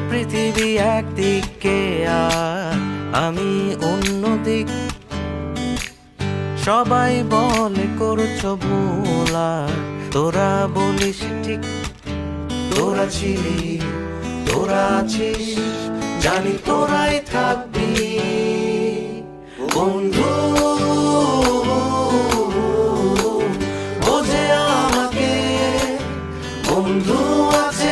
পৃথিবী একদিকে আর আমি অন্য দিক। সবাই বলে করছো ভুল আর তোরা বলিস ঠিক। তোরা ছিলি, তোরা আছিস, জানি তোরাই থাকবি বন্ধু। বোঝে আমাকে বন্ধু আছে